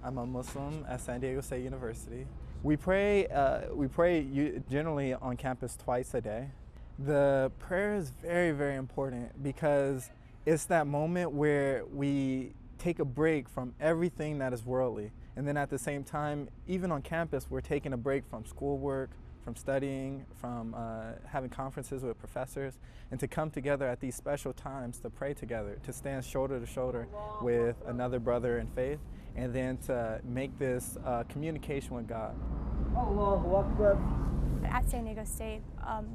I'm a Muslim at San Diego State University. We pray generally on campus twice a day. The prayer is very, very important because it's that moment where we take a break from everything that is worldly. And then at the same time, even on campus, we're taking a break from schoolwork, from studying, from having conferences with professors, and to come together at these special times to pray together, to stand shoulder to shoulder with another brother in faith, and then to make this communication with God. At San Diego State,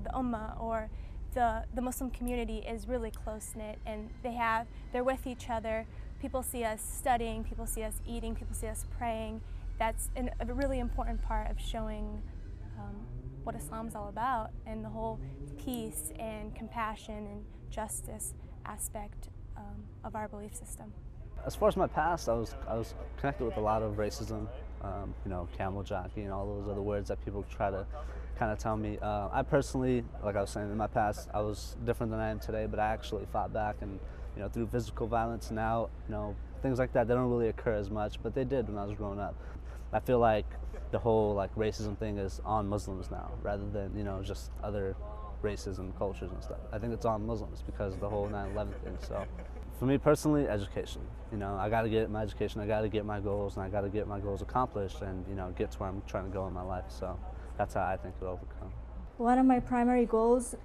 the Ummah, or the Muslim community, is really close-knit, and they're with each other. People see us studying, people see us eating, people see us praying. That's a really important part of showing what Islam's all about, and the whole peace and compassion and justice aspect of our belief system. As far as my past, I was connected with a lot of racism, you know, camel jockey and all those other words that people try to kind of tell me. I personally, like I was saying, in my past, I was different than I am today, but I actually fought back, and you know, through physical violence now, you know, things like that, they don't really occur as much, but they did when I was growing up. I feel like the whole racism thing is on Muslims now, rather than, you know, just other races and cultures and stuff. I think it's on Muslims because of the whole 9/11 thing. So for me personally, education. You know, I got to get my education, I got to get my goals, and I got to get my goals accomplished, and you know, get to where I'm trying to go in my life. So that's how I think it'll overcome. One of my primary goals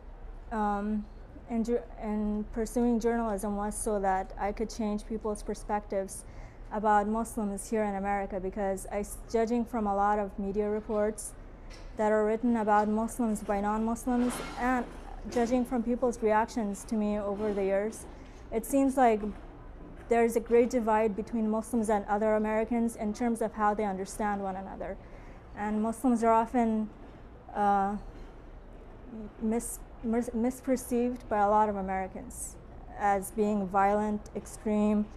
in pursuing journalism was so that I could change people's perspectives about Muslims here in America, because judging from a lot of media reports that are written about Muslims by non-Muslims, and judging from people's reactions to me over the years, it seems like there's a great divide between Muslims and other Americans in terms of how they understand one another. And Muslims are often misperceived by a lot of Americans as being violent, extreme,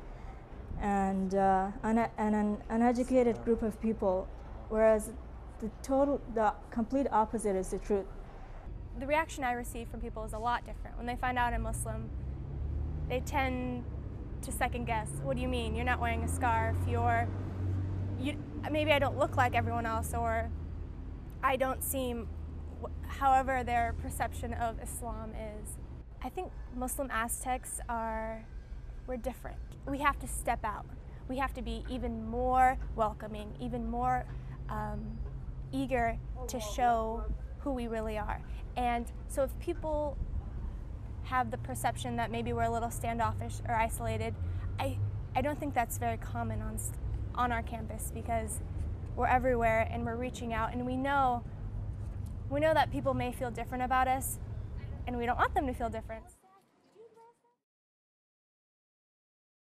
and an uneducated group of people, whereas the complete opposite is the truth. The reaction I receive from people is a lot different. When they find out I'm Muslim, they tend to second guess. What do you mean? You're not wearing a scarf, maybe I don't look like everyone else, or I don't seem, however their perception of Islam is. I think Muslim Aztecs we're different. We have to step out. We have to be even more welcoming, even more eager to show who we really are. And so if people have the perception that maybe we're a little standoffish or isolated, I don't think that's very common on our campus, because we're everywhere and we're reaching out, and we know that people may feel different about us, and we don't want them to feel different.